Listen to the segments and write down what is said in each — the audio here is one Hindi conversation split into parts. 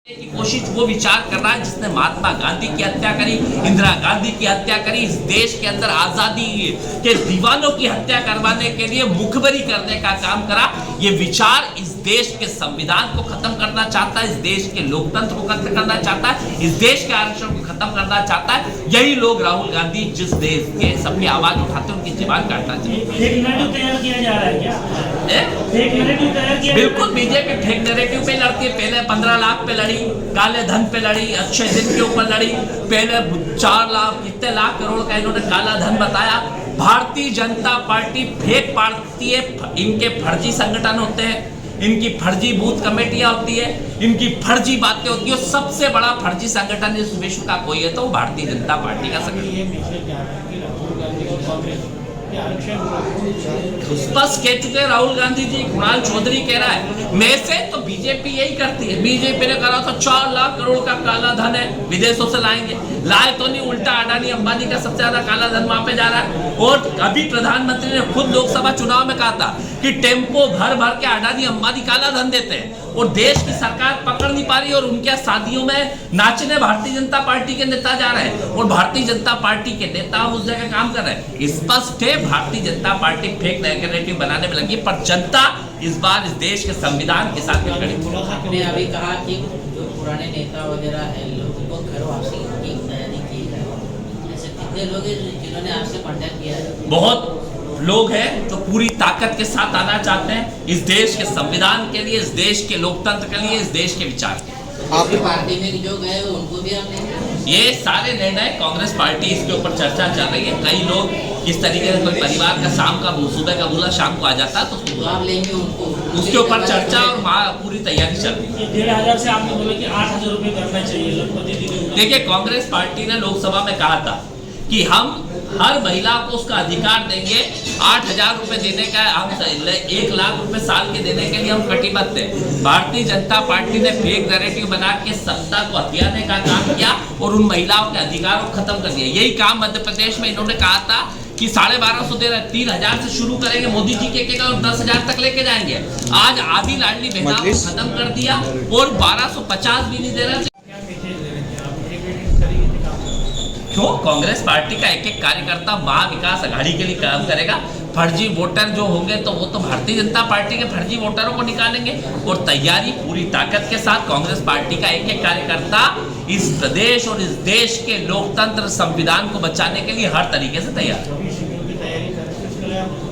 की कोशिश वो विचार कर रहा है जिसने महात्मा गांधी की हत्या करी, इंदिरा गांधी की हत्या करी, इस देश के अंदर आजादी के दीवानों की हत्या करवाने के लिए मुखबरी करने का काम करा। ये विचार इस देश के संविधान को खत्म करना चाहता है, इस देश के लोकतंत्र को खत्म करना चाहता है, इस देश के आरक्षण को खत्म करना चाहता है। यही लोग राहुल गांधी जिस देश के सबकी आवाज उठाते हैं उनकी जीवान काटना चाहते हैं। तैयार किया जा रहा है क्या? बिल्कुल, बीजेपी फेक नैरेटिव पे लड़ती है। पहले 15 लाख पे लड़ी, काले धन पे लड़ी, अच्छे दिन के ऊपर लड़ी। पहले 4 लाख कितने लाख करोड़ का इन्होंने काला धन बताया। Bharatiya Janata party fake party है, इनके फर्जी संगठन होते हैं, इनकी फर्जी बूथ कमेटियां होती है, इनकी फर्जी बातें होती है। सबसे बड़ा फर्जी संगठन इस विश्व का कोई है तो वो भारतीय जनता पार्टी का संगठन। स्पष्ट कह चुके राहुल गांधी जी। कुणाल चौधरी कह रहा है मैं से तो बीजेपी यही करती है। बीजेपी ने कहा था 4 लाख करोड़ का काला धन है, विदेशों से लाएंगे, लाए तो नहीं, उल्टा अडानी अंबानी का सबसे ज्यादा काला धन वहां पे जा रहा है। और अभी प्रधानमंत्री ने खुद लोकसभा चुनाव में कहा था कि टेम्पो भर भर के अडानी अंबानी काला धन देते हैं और देश की सरकार पकड़ नहीं पा रही और उनके शादियों में नाचने भारतीय जनता पार्टी के नेता जा रहे हैं और भारतीय जनता पार्टी के नेता उस जगह काम कर रहे हैं। स्पष्ट है Bharatiya Janata party fake narrative बनाने में लगी, पर जनता इस बार इस देश के संविधान के साथ खड़ी। आपने अभी कहा कि जो पुराने नेता वगैरह है लोगों को घर वापसी की तैयारी की है, ऐसे कितने लोग हैं जिन्होंने आपसे कांटेक्ट किया है? बहुत लोग हैं जो पूरी ताकत के साथ आना चाहते हैं इस देश के संविधान के लिए, इस देश के लोकतंत्र के लिए, इस देश के विचार के। आपकी पार्टी में जो गए उनको भी हमने ये सारे निर्णय कांग्रेस पार्टी इसके ऊपर चर्चा चल रही है। कई लोग किस तरीके से, कोई परिवार का शाम का सुबह का बोला शाम को आ जाता है तो आप लेंगे उनको, उसके ऊपर चर्चा और पूरी तैयारी चल रही है। 15,000 से आपने बोला कि 8,000 रुपए करना चाहिए। देखिए, कांग्रेस पार्टी ने लोकसभा में कहा था कि हम हर महिला को उसका अधिकार देंगे। 8,000 रुपए देने का, हम 1 लाख रुपए साल के देने के लिए हम कटिबद्ध हैं। भारतीय जनता पार्टी ने फेक नैरेटिव बना के सत्ता को हथियाने का काम किया और उन महिलाओं के अधिकारों को खत्म कर दिया। यही काम मध्य प्रदेश में इन्होंने कहा था कि 1250 दे रहे, 3,000 से शुरू करेंगे, मोदी जी के और 10,000 तक लेके जाएंगे। आज आधी लाडली बहनाओं को खत्म कर दिया और 1250 भी नहीं दे रहे। क्यों? कांग्रेस पार्टी का एक एक कार्यकर्ता महाविकास आघाड़ी के लिए काम करेगा। फर्जी वोटर जो होंगे तो वो तो भारतीय जनता पार्टी के फर्जी वोटरों को निकालेंगे और तैयारी पूरी ताकत के साथ कांग्रेस पार्टी का एक एक कार्यकर्ता इस प्रदेश और इस देश के लोकतंत्र संविधान को बचाने के लिए हर तरीके से तैयार है।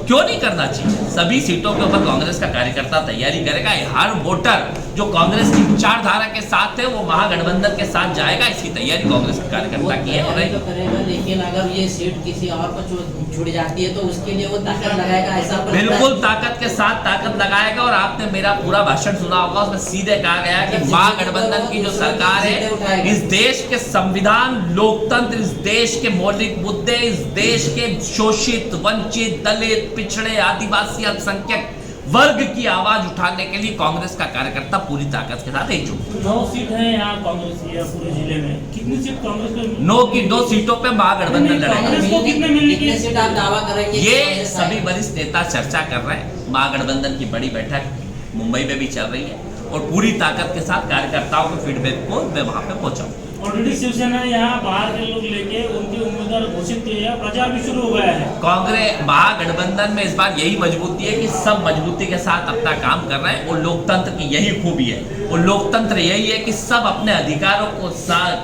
क्यों नहीं करना चाहिए? सभी सीटों के ऊपर कांग्रेस का कार्यकर्ता तैयारी करेगा। हर वोटर जो कांग्रेस की विचारधारा के साथ है वो महागठबंधन के साथ जाएगा। इसकी तैयारी कांग्रेस के कार्यकर्ता की है। लेकिन अगर ये सीट किसी और को छूट जाती है तो उसके लिए वो ताकत लगाएगा, ऐसा बिल्कुल ताकत के साथ ताकत लगाएगा। और आपने मेरा पूरा भाषण सुना होगा, उसमें सीधे कहा गया कि महागठबंधन की जो सरकार है इस देश के संविधान, लोकतंत्र, इस देश के मौलिक मुद्दे, इस देश के शोषित, वंचित, दलित, पिछड़े, आदिवासी, अल्पसंख्यक वर्ग की आवाज उठाने के लिए कांग्रेस का कार्यकर्ता पूरी ताकत के साथ एकजुट। 9 सीट है यहाँ कांग्रेस की पूरे जिले में। कितनी सीट कांग्रेस को? 9 सीटों पे महागठबंधन लड़ेगा। कांग्रेस को कितने मिलने की सीट आप दावा करेंगे? ये सभी वरिष्ठ नेता चर्चा कर रहे हैं। महागठबंधन की बड़ी बैठक मुंबई में भी चल रही है और पूरी ताकत के साथ कार्यकर्ताओं के फीडबैक को मैं वहां पे पहुंचाऊं। ऑलरेडी शिवसेना यहाँ बाहर के लोग लेके उनके उम्मीदवार घोषित किए हैं, प्रचार भी शुरू हो गया है। कांग्रेस महागठबंधन में इस बार यही मजबूती है कि सब मजबूती के साथ अपना काम कर रहे हैं और लोकतंत्र की यही खूबी है। और लोकतंत्र यही है कि सब अपने अधिकारों को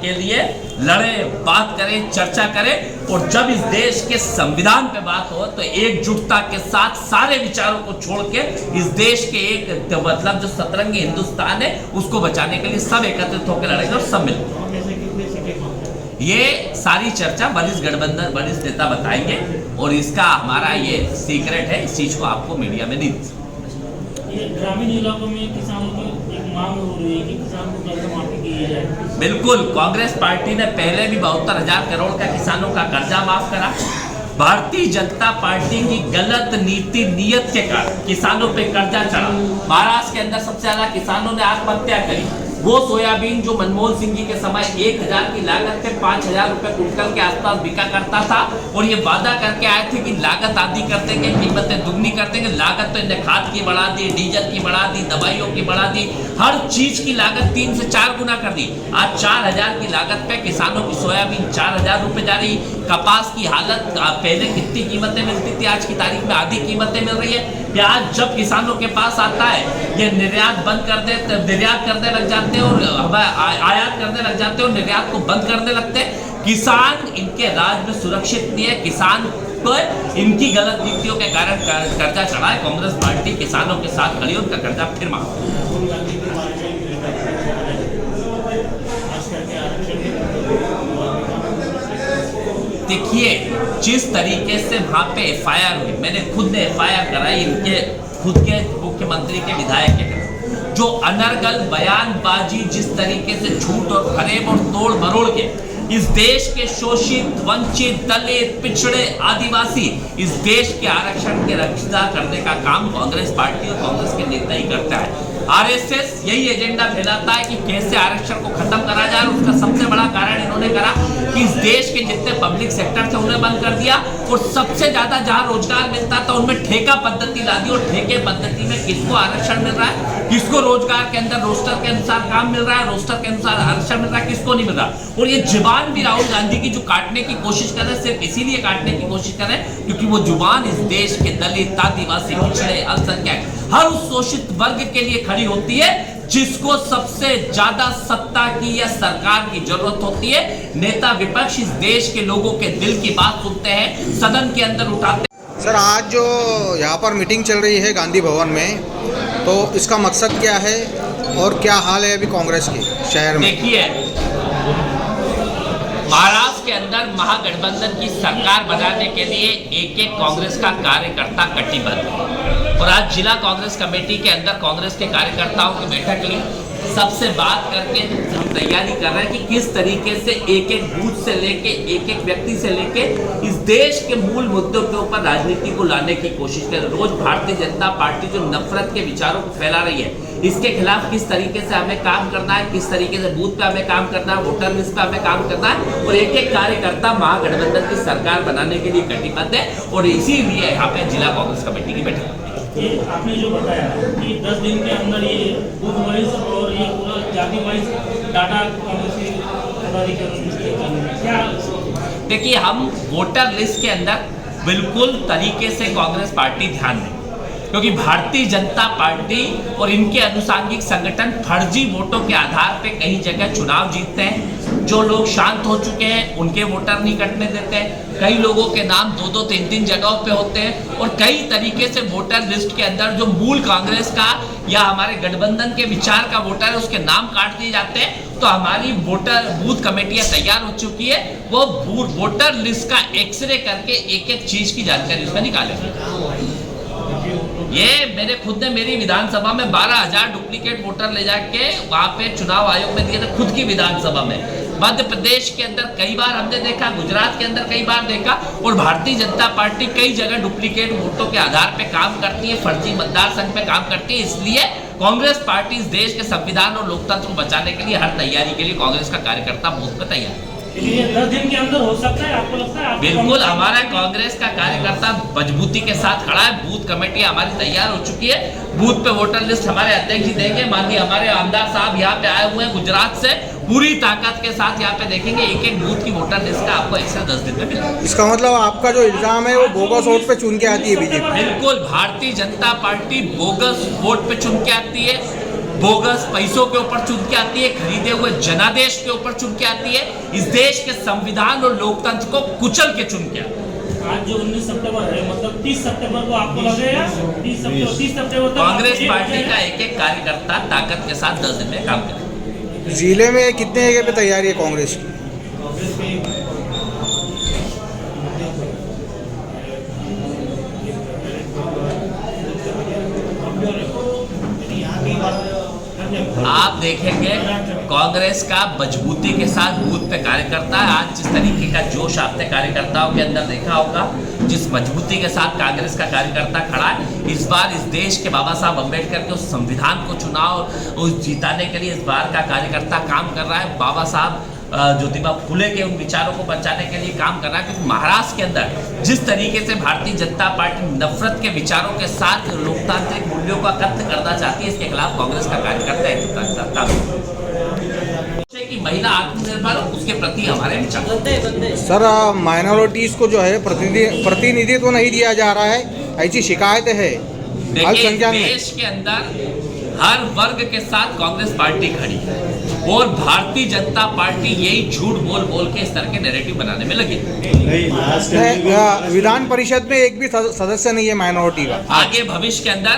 के लिए लड़े, बात करें, चर्चा करें। और जब इस देश के संविधान पे बात हो तो एकजुटता के साथ सारे विचारों को छोड़ के इस देश के एक मतलब जो सतरंगी हिंदुस्तान है उसको बचाने के लिए सब एकत्रित होकर लड़ेंगे और सब मिलकर। ये सारी चर्चा वरिष्ठ गठबंधन वरिष्ठ नेता बताएंगे और इसका हमारा ये सीक्रेट है, इस चीज को आपको मीडिया में नहीं दे सकते। ये ग्रामीण इलाकों में किसानों की एक मांग हो रही है कि किसान को कर्ज माफी की जाए। बिल्कुल, कांग्रेस पार्टी ने पहले भी 72,000 करोड़ का किसानों का कर्जा माफ करा। भारतीय जनता पार्टी की गलत नीति नियत के कारण किसानों पे कर्जा चढ़ा। महाराष्ट्र के अंदर सबसे ज्यादा किसानों ने आत्महत्या करी। वो सोयाबीन जो मनमोहन सिंह जी के समय 1000 की लागत पे 5000 रुपए कुंटल के आसपास बिका करता था, और ये वादा करके आए थे कि लागत आधी कर देंगे, कीमतें दुगनी कर देंगे। लागत तो इन्हें खाद की बढ़ा दी, डीजल की बढ़ा दी, दवाइयों की बढ़ा दी, हर चीज की लागत 3 से 4 गुना कर दी। आज 4000 की लागत पे किसानों की सोयाबीन 4000 रुपए जा रही। कपास की हालत, पहले कितनी कीमतें मिलती थी, आज की तारीख में आधी कीमतें मिल रही है। प्याज जब किसानों के पास आता है, ये निर्यात बंद कर देते, निर्यात करने लग जाते हैं और आयात करने लग जाते हैं और निर्यात को बंद करने लगते हैं। किसान इनके राज में सुरक्षित नहीं है। किसान को इनकी गलत नीतियों के कारण कर्जा चढ़ा है। कांग्रेस पार्टी किसानों के साथ खड़ी, उनका कर्जा फिर मांगा। देखिए, जिस तरीके से वहां पे FIR हुई, मैंने खुद ने FIR कराई इनके खुद के मुख्यमंत्री के विधायक के खिलाफ, जो अनर्गल बयानबाजी, जिस तरीके से झूठ और फरेब और तोड़ मरोड़ के इस देश के शोषित, वंचित, दलित, पिछड़े, आदिवासी, इस देश के आरक्षण की रक्षा करने का काम कांग्रेस पार्टी और कांग्रेस के नेता ही करता है। RSS यही एजेंडा फैलाता है कि कैसे आरक्षण को खत्म करा जाए। उसका सबसे बड़ा कारण इन्होंने करा कि इस देश के जितने पब्लिक सेक्टर थे उन्हें बंद कर दिया, और सबसे ज्यादा जहां रोजगार मिलता था उनमें ठेका पद्धति ला दी। और ठेके पद्धति में किसको आरक्षण मिल रहा है, किसको रोजगार के अंदर रोस्टर के अनुसार काम मिल रहा है, रोस्टर के अनुसार आरक्षण मिल रहा है, किसको नहीं मिल रहा। और ये जुबान भी राहुल गांधी की जो काटने की कोशिश कर रहे हैं, सिर्फ इसीलिए काटने की कोशिश कर रहे हैं क्योंकि वो जुबान इस देश के दलित, आदिवासी, पिछड़े, अल्पसंख्यक, हर उस शोषित वर्ग के लिए खड़ी होती है जिसको सबसे ज्यादा सत्ता की या सरकार की जरूरत होती है। नेता विपक्ष इस देश के लोगों के दिल की बात सुनते हैं, सदन के अंदर उठाते हैं। सर, आज जो यहाँ पर मीटिंग चल रही है गांधी भवन में, तो इसका मकसद क्या है और क्या हाल है अभी कांग्रेस के शहर में? देखिए, महाराष्ट्र के अंदर महागठबंधन की सरकार बनाने के लिए एक एक कांग्रेस का कार्यकर्ता कटिबद्ध है, और आज जिला कांग्रेस कमेटी के अंदर कांग्रेस के कार्यकर्ताओं की बैठक ली। सबसे बात करके हम तैयारी कर रहे हैं कि किस तरीके से एक एक बूथ से लेके, एक एक व्यक्ति से लेके इस देश के मूल मुद्दों के ऊपर राजनीति को लाने की कोशिश करें। रोज भारतीय जनता पार्टी जो नफरत के विचारों को फैला रही है, इसके खिलाफ किस तरीके से हमें काम करना है, किस तरीके से बूथ पे हमें काम करना है, वोटर लिस्ट पे हमें काम करना है, और एक एक कार्यकर्ता महागठबंधन की सरकार बनाने के लिए कटिबद्ध है। और इसीलिए यहाँ पे जिला कांग्रेस कमेटी की बैठक। ये आपने जो बताया कि 10 दिन के अंदर ये बूथ वाइज और ये पूरा जाति वाइज डाटा क्या? देखिए, हम वोटर लिस्ट के अंदर बिल्कुल तरीके से कांग्रेस पार्टी ध्यान दें, क्योंकि भारतीय जनता पार्टी और इनके अनुसांगिक संगठन फर्जी वोटों के आधार पे कई जगह चुनाव जीतते हैं। जो लोग शांत हो चुके हैं उनके वोटर नहीं कटने देते हैं। कई लोगों के नाम 2-2, 3-3 जगहों पे होते हैं, और कई तरीके से वोटर लिस्ट के अंदर जो मूल कांग्रेस का या हमारे गठबंधन के विचार का वोटर है उसके नाम काट दिए जाते हैं। तो हमारी वोटर बूथ कमेटियां तैयार हो चुकी है, वो वोटर लिस्ट का एक्सरे करके एक एक चीज की जानकारी उसमें निकालेंगे। ये मैंने खुद ने मेरी विधानसभा में 12,000 डुप्लीकेट वोटर ले जाके वहां पे चुनाव आयोग में दिए थे, खुद की विधानसभा में। मध्य प्रदेश के अंदर कई बार हमने देखा, गुजरात के अंदर कई बार देखा, और भारतीय जनता पार्टी कई जगह डुप्लीकेट वोटों के आधार पे काम करती है, फर्जी मतदार संघ पे काम करती है। इसलिए कांग्रेस पार्टी इस देश के संविधान और लोकतंत्र को बचाने के लिए हर तैयारी के लिए कांग्रेस का कार्यकर्ता बूथ पे तैयार है। ये 10 दिन के अंदर हो सकता है, आपको लगता है? बिल्कुल, हमारा कांग्रेस का कार्यकर्ता मजबूती के साथ खड़ा है। बूथ कमेटी हमारी तैयार हो चुकी है। बूथ पे वोटर लिस्ट हमारे अध्यक्ष जी देंगे। माननीय हमारे आमदार साहब यहाँ पे आए हुए हैं गुजरात से, पूरी ताकत के साथ यहाँ पे देखेंगे। एक एक बूथ की वोटर लिस्ट का आपको 1 से 10 दिन में मिलेगा। इसका मतलब आपका जो इल्जाम है वो बोगस वोट पे चुन के आती है बीजेपी? बिल्कुल, Bharatiya Janata party bogus vote पे चुन के आती है, बोगस पैसों के ऊपर चुन के आती है, खरीदे हुए जनादेश के ऊपर चुन के आती है, इस देश के संविधान और लोकतंत्र को कुचल के चुन के आती है। आज जो 19 सितंबर है, मतलब 30 सितंबर को आपको लगेगा 30 सितंबर तक कांग्रेस पार्टी का एक एक कार्यकर्ता ताकत के साथ 10 दिन में काम करेगा। जिले में कितने जगह पे तैयारी है कांग्रेस की? आप देखेंगे कांग्रेस का मजबूती के साथ बूथ पे कार्यकर्ता है। आज जिस तरीके का जोश आपने कार्यकर्ताओं के अंदर देखा होगा, जिस मजबूती के साथ कांग्रेस का कार्यकर्ता खड़ा है, इस बार इस देश के बाबा साहब अम्बेडकर के उस संविधान को चुना और उस जिताने के लिए इस बार का कार्यकर्ता काम कर रहा है। बाबा साहब ज्योतिबा फुले के उन विचारों को बचाने के लिए काम कर रहा है। क्योंकि महाराष्ट्र के अंदर जिस तरीके से भारतीय जनता पार्टी नफरत के विचारों के साथ लोकतांत्रिक मूल्यों का कत्ल करना चाहती है, इसके खिलाफ कांग्रेस का कार्यकर्ता है कि महिला आत्मनिर्भर उसके प्रति हमारे विचार। सर माइनॉरिटीज को जो है प्रतिनिधित्व नहीं दिया जा रहा है, ऐसी शिकायत है। देखिए, अल्पसंख्यक में देश के अंदर हर वर्ग के साथ कांग्रेस पार्टी खड़ी है और भारतीय जनता पार्टी यही झूठ बोल बोल के इस तरह के नैरेटिव बनाने में लगी। विधान परिषद में एक भी सदस्य नहीं है माइनॉरिटी का। आगे भविष्य के अंदर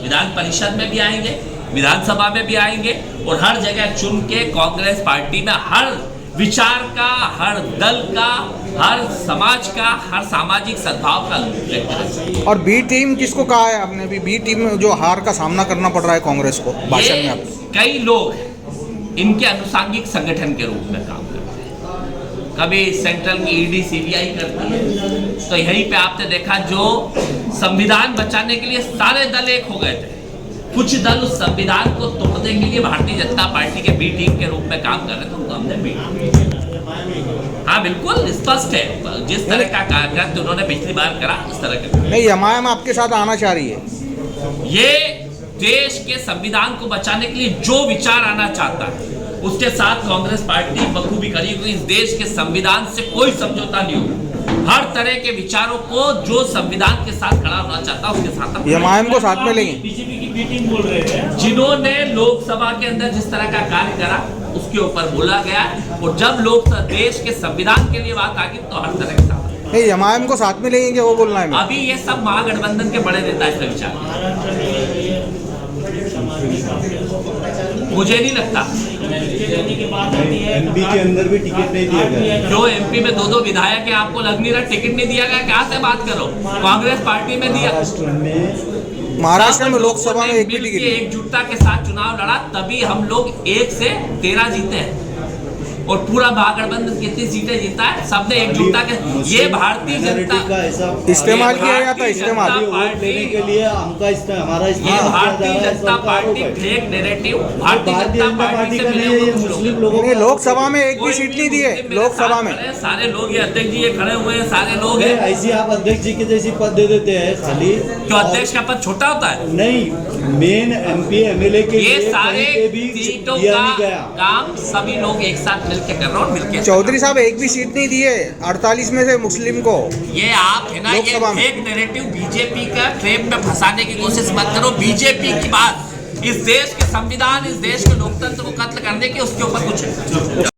विधान परिषद में भी आएंगे, विधानसभा में भी आएंगे और हर जगह चुन के कांग्रेस पार्टी में हर विचार का, हर दल का, हर समाज का, हर सामाजिक सद्भाव का लेकर। और बी टीम किसको कहा है आपने? भी बी टीम जो हार का सामना करना पड़ रहा है कांग्रेस को, भाषण में आपने कई लोग हैं इनके अनुसांगिक संगठन के रूप में काम करते हैं। कभी सेंट्रल की ईडी सीबीआई करती है, तो यहीं पे आपने देखा जो संविधान बचाने के लिए सारे दल एक हो गए थे, कुछ दल उस संविधान को तोड़ने के लिए भारतीय जनता पार्टी के बी टीम के रूप में काम कर रहे थे, उनको हमने बी टीम। हाँ बिल्कुल स्पष्ट है, जिस तरह का कार्यक्रम उन्होंने पिछली बार करा उस तरह के नहीं। एमआईएम आपके साथ आना चाह रही है। ये देश के संविधान को बचाने के लिए जो विचार आना चाहता है उसके साथ कांग्रेस पार्टी बखूबी करी, क्योंकि इस देश के संविधान से कोई समझौता नहीं होगा। हर तरह के विचारों को जो संविधान के साथ खड़ा होना चाहता है उसके साथ एमआईएम को साथ में लेंगे। बीजेपी की मीटिंग बोल रहे थे, जिन्होंने लोकसभा के अंदर जिस तरह का कार्य करा उसके ऊपर बोला गया, और जब लोग देश के संविधान के लिए बात आ गई तो हर तरह के साथ नहीं, एमआईएम को साथ में लेंगे वो बोलना है। अभी ये सब महागठबंधन के बड़े नेता इसका विचार, महाराष्ट्र में ये समाज मुझे नहीं लगता। की बात आती है, एमपी के अंदर भी टिकट नहीं दिया गया। जो एमपी में 2-2 विधायक है, आपको लग नहीं रहा टिकट नहीं दिया गया? क्या से बात करो, कांग्रेस पार्टी में दिया। महाराष्ट्र में लोकसभा में एक भी टिकट नहीं। एकजुटता के साथ चुनाव लड़ा, तभी हम लोग 1 से 13 जीते हैं और पूरा महागठबंधन कितनी सीटें जीता है, सबने एकजुटता के। ये भारतीय जनता का ऐसा इस्तेमाल किया जाता, इस्तेमाल लेने के लिए हमका हमारा ये Bharatiya Janata party fake narrative, Bharatiya Janata party से मिले हुए कुछ मुस्लिम लोग। लोगों नहीं, लोकसभा में एक भी सीट नहीं दी है। लोकसभा में सारे लोग, ये अध्यक्ष जी ये खड़े हुए हैं, सारे लोग हैं। ऐसी आप अध्यक्ष जी के जैसी पद दे देते हैं खाली। क्यों अध्यक्ष का पद छोटा होता है? नहीं, मेन एमपी एमएलए के ये लिए सारे कहीं पे भी सीटों दिया का नहीं गया। काम सभी लोग एक साथ मिलकर कर रहे हो, मिलकर। चौधरी साहब एक भी सीट नहीं दी है 48 में से मुस्लिम को। ये आप है ना, ये लोकसभा में फेक नैरेटिव बीजेपी का ट्रैप में फंसाने की कोशिश मत करो। बीजेपी की बात इस देश के संविधान, इस देश के लोकतंत्र को कत्ल करने की, उसके ऊपर कुछ